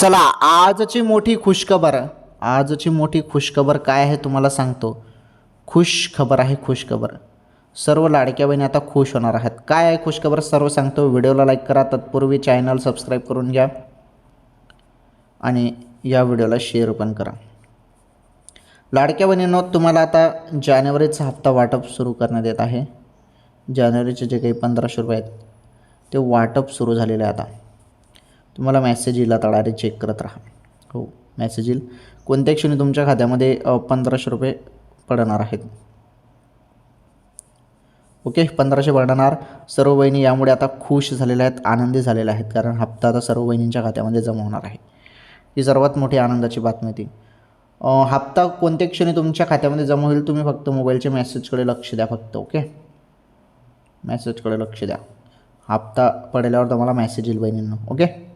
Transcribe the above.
चला आजची मोठी खुशखबर काय आहे तुम्हाला सांगतो. खुशखबर आहे खुशखबर. सर्व लाडक्या बहिणी आता खुश होणार आहेत. काय आहे खुशखबर सर्व सांगतो. व्हिडिओला लाईक करा, तत्पूर्वी चॅनल सबस्क्राईब करून घ्या आणि या व्हिडिओला शेअर पण करा. लाडक्या बहिणींनो, तुम्हाला आता जानेवारीचा हप्ता वाटप सुरू करण्यात येत आहे. जानेवारीचे जे काही 1500 रुपये आहेत ते वाटप सुरू झालेले आहे. आता तुम्हाला मेसेज येईल, आता डायरेक्ट चेक करत राहा. हो, मेसेज येईल. कोणत्या क्षणी तुमच्या खात्यामध्ये 1500 रुपये पडणार आहेत. ओके, 1500 पडणार. सर्व बहिणी यामुळे आता खुश झालेल्या आहेत, आनंदी झालेल्या आहेत, कारण हप्ता आता सर्व बहिणींच्या खात्यामध्ये जमा होणार आहे. ही सर्वात मोठी आनंदाची बातमी होती. हप्ता कोणत्या क्षणी तुमच्या खात्यामध्ये जमा होईल, तुम्ही फक्त मोबाईलच्या मेसेजकडे लक्ष द्या फक्त. ओके, मेसेजकडे लक्ष द्या. हप्ता पडल्यावर तुम्हाला मेसेज येईल बहिणींनो. ओके.